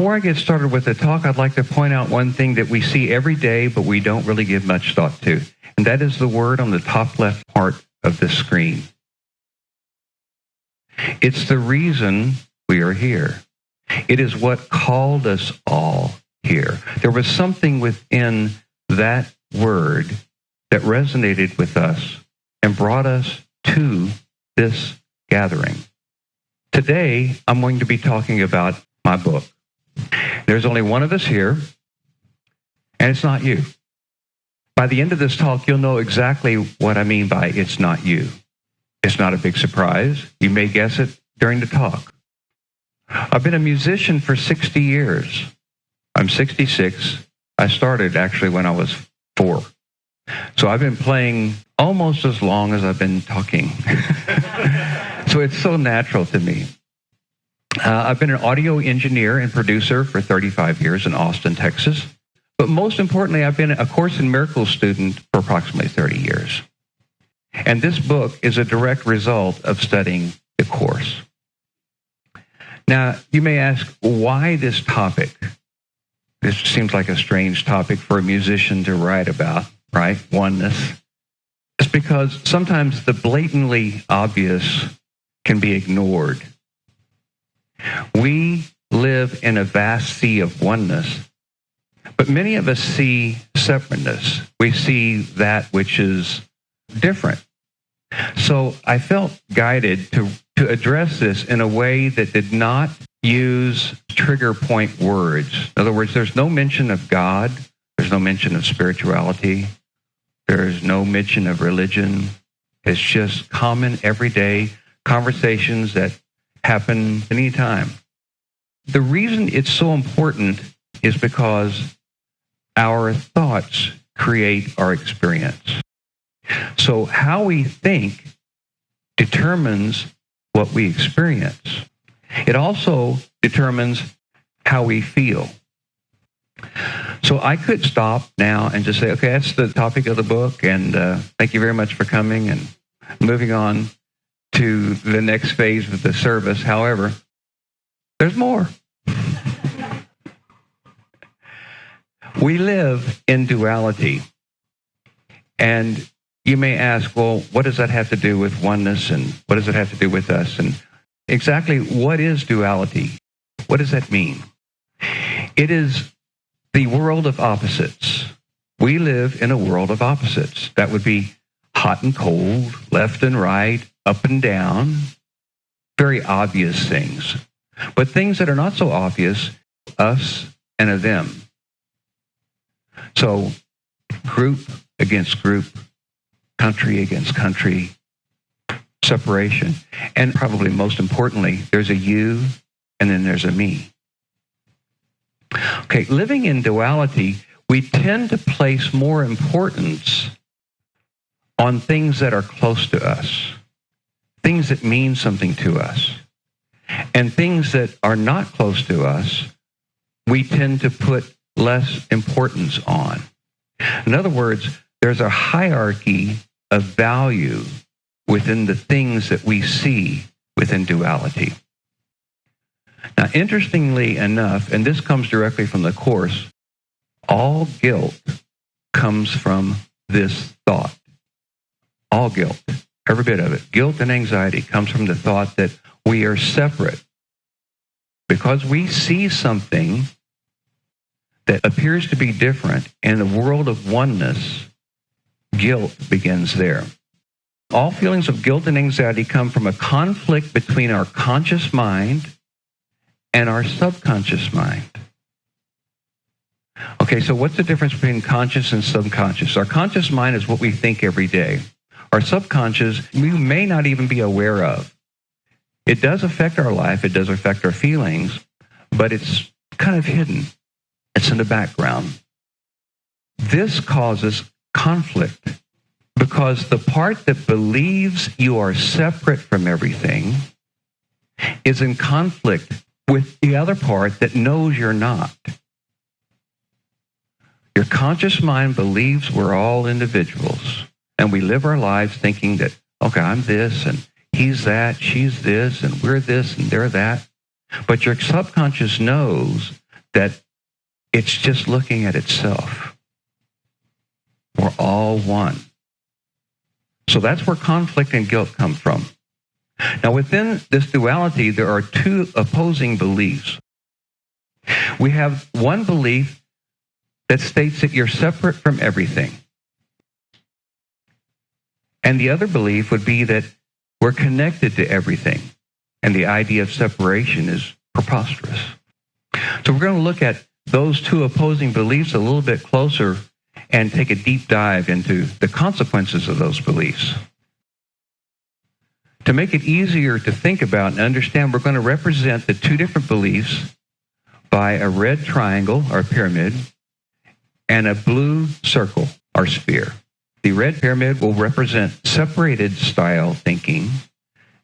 Before I get started with the talk, I'd like to point out one thing that we see every day, but we don't really give much thought to, and that is the word on the top left part of the screen. It's the reason we are here. It is what called us all here. There was something within that word that resonated with us and brought us to this gathering. Today, I'm going to be talking about my book. There's only one of us here, and it's not you. By the end of this talk, you'll know exactly what I mean by it's not you. It's not a big surprise. You may guess it during the talk. I've been a musician for 60 years. I'm 66. I started actually when I was 4. So I've been playing almost as long as I've been talking. So it's so natural to me. I've been an audio engineer and producer for 35 years in Austin, Texas. But most importantly, I've been a Course in Miracles student for approximately 30 years. And this book is a direct result of studying the Course. Now, you may ask, why this topic? This seems like a strange topic for a musician to write about, right? Oneness. It's because sometimes the blatantly obvious can be ignored. We live in a vast sea of oneness, but many of us see separateness. We see that which is different. So I felt guided to address this in a way that did not use trigger point words. In other words, there's no mention of God. There's no mention of spirituality. There's no mention of religion. It's just common, everyday conversations that happen anytime. The reason it's so important is because our thoughts create our experience. So how we think determines what we experience. It also determines how we feel. So I could stop now and just say, okay, that's the topic of the book, and thank you very much for coming, and moving on to the next phase of the service. However, there's more. We live in duality. And you may ask, well, what does that have to do with oneness, and what does it have to do with us? And exactly what is duality? What does that mean? It is the world of opposites. We live in a world of opposites. That would be hot and cold, left and right, up and down, very obvious things. But things that are not so obvious, us and a them. So group against group, country against country, separation. And probably most importantly, there's a you and then there's a me. Okay, living in duality, we tend to place more importance on things that are close to us, things that mean something to us. And things that are not close to us, we tend to put less importance on. In other words, there's a hierarchy of value within the things that we see within duality. Now, interestingly enough, and this comes directly from the Course, all guilt comes from this thought. All guilt, every bit of it. Guilt and anxiety comes from the thought that we are separate. Because we see something that appears to be different in a world of oneness, guilt begins there. All feelings of guilt and anxiety come from a conflict between our conscious mind and our subconscious mind. Okay, so what's the difference between conscious and subconscious? Our conscious mind is what we think every day. Our subconscious, we may not even be aware of. It does affect our life, it does affect our feelings, but it's kind of hidden. It's in the background. This causes conflict because the part that believes you are separate from everything is in conflict with the other part that knows you're not. Your conscious mind believes we're all individuals, and we live our lives thinking that, okay, I'm this, and he's that, she's this, and we're this, and they're that. But your subconscious knows that it's just looking at itself. We're all one. So that's where conflict and guilt come from. Now, within this duality, there are two opposing beliefs. We have one belief that states that you're separate from everything. And the other belief would be that we're connected to everything. And the idea of separation is preposterous. So we're going to look at those two opposing beliefs a little bit closer and take a deep dive into the consequences of those beliefs. To make it easier to think about and understand, we're going to represent the two different beliefs by a red triangle, or pyramid, and a blue circle, or sphere. The red pyramid will represent separated style thinking,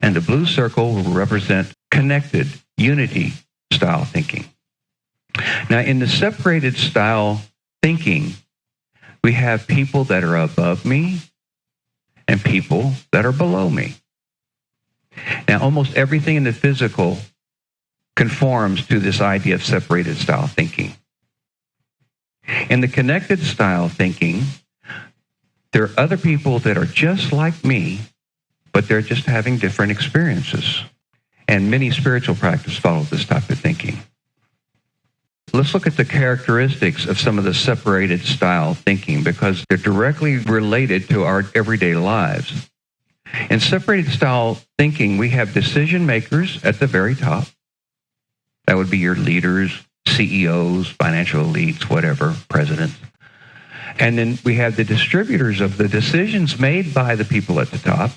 and the blue circle will represent connected, unity style thinking. Now, in the separated style thinking, we have people that are above me and people that are below me. Now, almost everything in the physical conforms to this idea of separated style thinking. In the connected style thinking, there are other people that are just like me, but they're just having different experiences. And many spiritual practices follow this type of thinking. Let's look at the characteristics of some of the separated style thinking, because they're directly related to our everyday lives. In separated style thinking, we have decision makers at the very top. That would be your leaders, CEOs, financial elites, whatever, presidents. And then we have the distributors of the decisions made by the people at the top.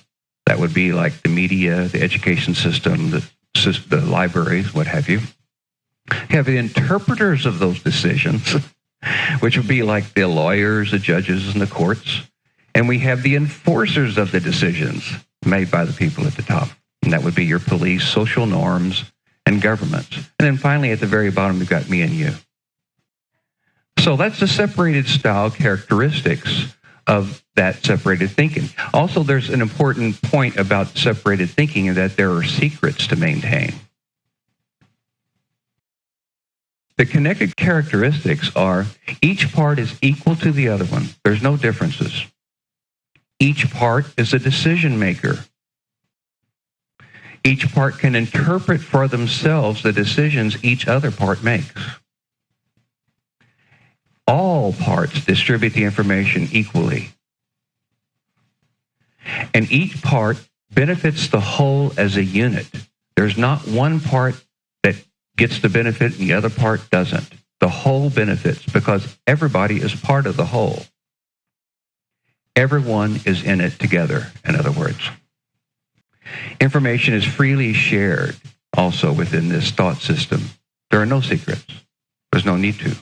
That would be like the media, the education system, the libraries, what have you. You have the interpreters of those decisions, which would be like the lawyers, the judges, and the courts. And we have the enforcers of the decisions made by the people at the top. And that would be your police, social norms, and governments. And then finally, at the very bottom, we've got me and you. So that's the separated style characteristics of that separated thinking. Also, there's an important point about separated thinking, in that there are secrets to maintain. The connected characteristics are each part is equal to the other one. There's no differences. Each part is a decision maker. Each part can interpret for themselves the decisions each other part makes. All parts distribute the information equally. And each part benefits the whole as a unit. There's not one part that gets the benefit and the other part doesn't. The whole benefits, because everybody is part of the whole. Everyone is in it together, in other words. Information is freely shared also within this thought system. There are no secrets. There's no need to.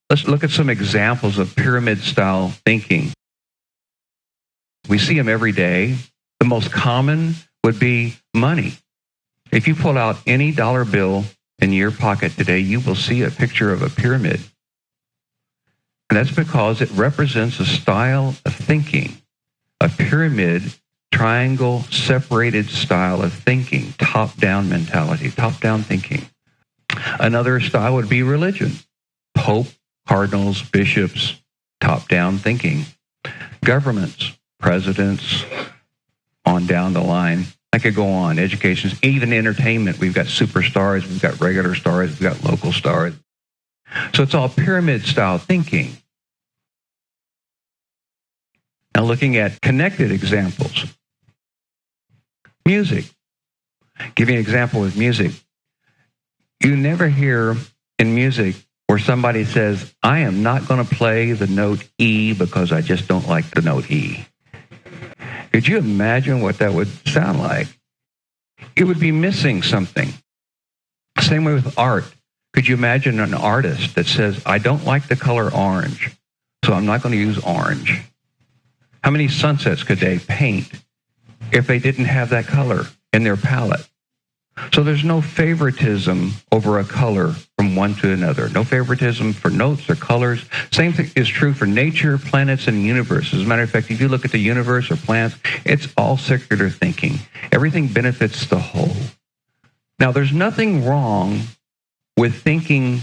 Let's look at some examples of pyramid-style thinking. We see them every day. The most common would be money. If you pull out any dollar bill in your pocket today, you will see a picture of a pyramid. And that's because it represents a style of thinking, a pyramid, triangle, separated style of thinking, top-down mentality, top-down thinking. Another style would be religion. Pope, cardinals, bishops, top-down thinking. Governments, presidents, on down the line. I could go on. Education, even entertainment. We've got superstars, we've got regular stars, we've got local stars. So it's all pyramid-style thinking. Now looking at connected examples. Music. Give you an example with music. You never hear in music where somebody says, I am not going to play the note E because I just don't like the note E. Could you imagine what that would sound like? It would be missing something. Same way with art. Could you imagine an artist that says, I don't like the color orange, so I'm not going to use orange? How many sunsets could they paint if they didn't have that color in their palette? So there's no favoritism over a color from one to another. No favoritism for notes or colors. Same thing is true for nature, planets, and universe. As a matter of fact, if you look at the universe or planets, it's all circular thinking. Everything benefits the whole. Now, there's nothing wrong with thinking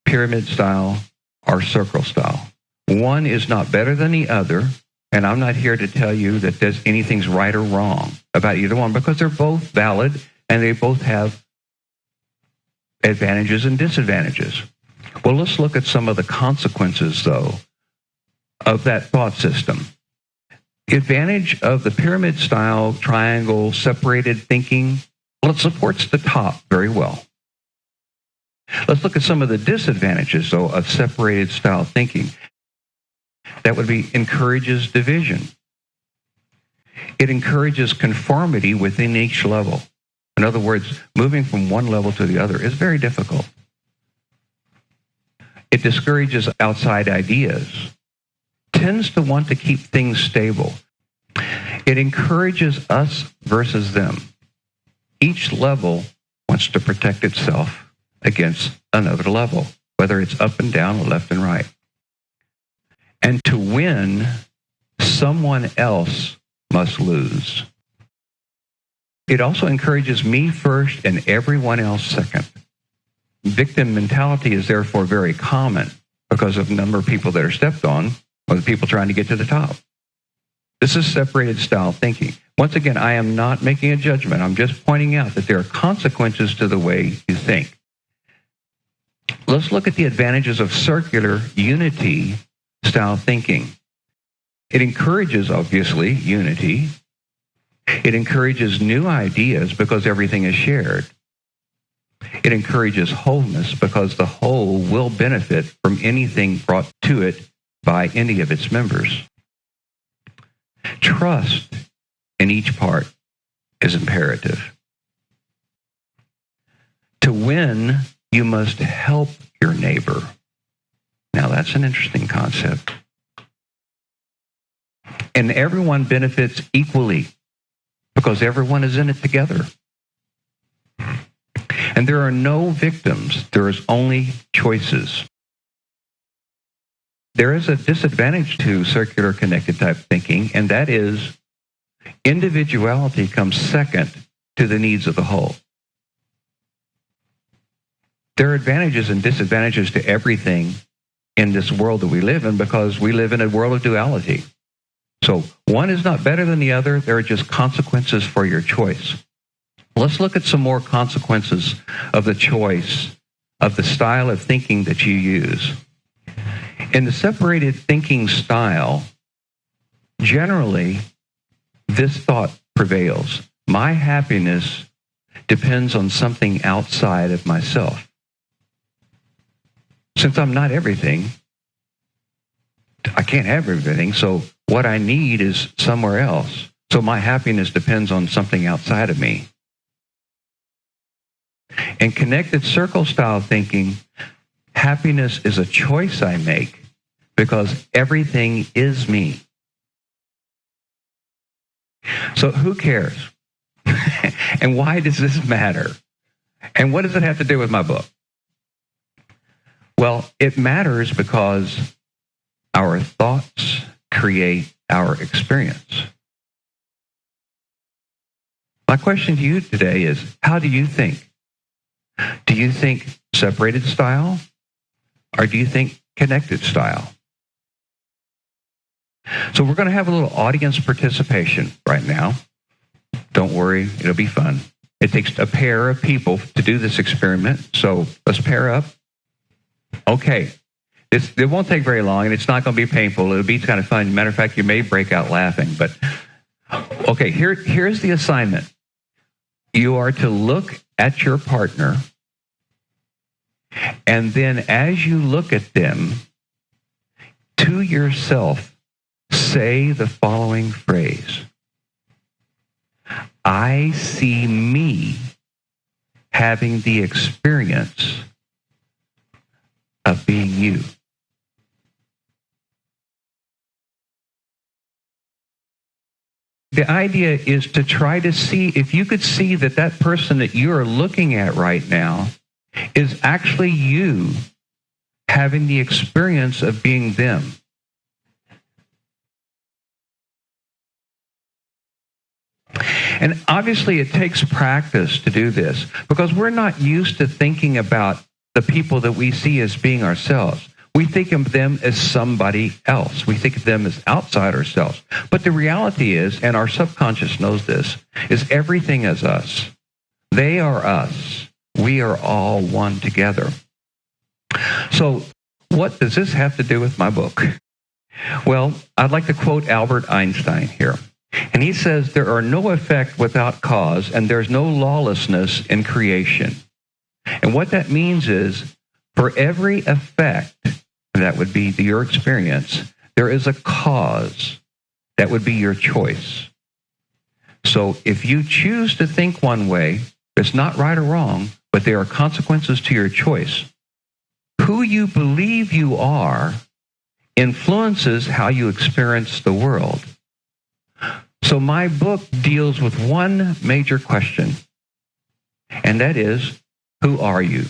pyramid style or circle style. One is not better than the other, and I'm not here to tell you that there's anything's right or wrong about either one, because they're both valid and they both have advantages and disadvantages. Well, let's look at some of the consequences, though, of that thought system. The advantage of the pyramid style, triangle, separated thinking, well, it supports the top very well. Let's look at some of the disadvantages, though, of separated style thinking. That would be encourages division. It encourages conformity within each level. In other words, moving from one level to the other is very difficult. It discourages outside ideas, tends to want to keep things stable. It encourages us versus them. Each level wants to protect itself against another level, whether it's up and down or left and right. And to win, someone else must lose. It also encourages me first and everyone else second. Victim mentality is therefore very common because of the number of people that are stepped on or the people trying to get to the top. This is separated style thinking. Once again, I am not making a judgment. I'm just pointing out that there are consequences to the way you think. Let's look at the advantages of circular unity style thinking. It encourages, obviously, unity. It encourages new ideas because everything is shared. It encourages wholeness because the whole will benefit from anything brought to it by any of its members. Trust in each part is imperative. To win, you must help your neighbor. Now, that's an interesting concept. And everyone benefits equally because everyone is in it together. And there are no victims. There is only choices. There is a disadvantage to circular connected type thinking, and that is individuality comes second to the needs of the whole. There are advantages and disadvantages to everything in this world that we live in because we live in a world of duality. So one is not better than the other. There are just consequences for your choice. Let's look at some more consequences of the choice of the style of thinking that you use. In the separated thinking style, generally, this thought prevails. My happiness depends on something outside of myself. Since I'm not everything, I can't have everything, so what I need is somewhere else. So my happiness depends on something outside of me. In connected circle style thinking, happiness is a choice I make because everything is me. So who cares? And why does this matter? And what does it have to do with my book? Well, it matters because our thoughts create our experience. My question to you today is, how do you think? Do you think separated style or do you think connected style? So we're going to have a little audience participation right now. Don't worry, it'll be fun. It takes a pair of people to do this experiment, so let's pair up. Okay, it won't take very long, and it's not going to be painful. It'll be kind of fun. Matter of fact, you may break out laughing. But okay, here's the assignment. You are to look at your partner, and then as you look at them, to yourself, say the following phrase. I see me having the experience of being you. The idea is to try to see if you could see that that person that you are looking at right now is actually you having the experience of being them. And obviously it takes practice to do this because we're not used to thinking about the people that we see as being ourselves. We think of them as somebody else. We think of them as outside ourselves. But the reality is, and our subconscious knows this, is everything is us. They are us. We are all one together. So what does this have to do with my book? Well, I'd like to quote Albert Einstein here. And he says, there are no effect without cause, and there's no lawlessness in creation. And what that means is, for every effect, that would be your experience, there is a cause. That would be your choice. So if you choose to think one way, it's not right or wrong, but there are consequences to your choice. Who you believe you are influences how you experience the world. So my book deals with one major question, and that is, who are you?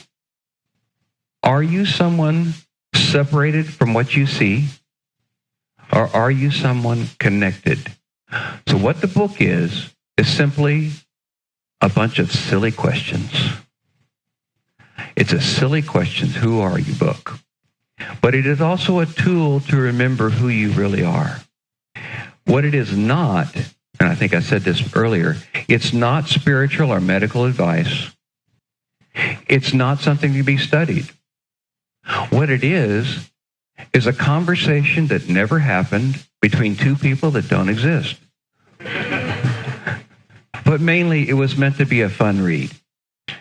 Are you someone separated from what you see, or are you someone connected? So what the book is simply a bunch of silly questions. It's a silly questions, who are you book. But it is also a tool to remember who you really are. What it is not, and I think I said this earlier, it's not spiritual or medical advice. It's not something to be studied. What it is a conversation that never happened between two people that don't exist. But mainly, it was meant to be a fun read.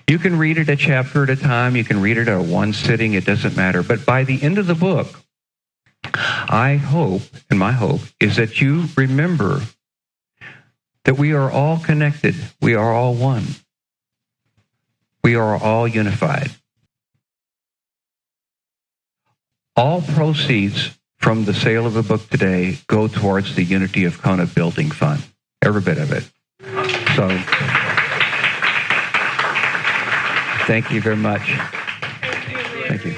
You can read it a chapter at a time. You can read it at one sitting. It doesn't matter. But by the end of the book, I hope, and my hope, is that you remember that we are all connected. We are all one. We are all unified. All proceeds from the sale of the book today go towards the Unity of Kona Building Fund. Every bit of it. So, thank you very much. Thank you.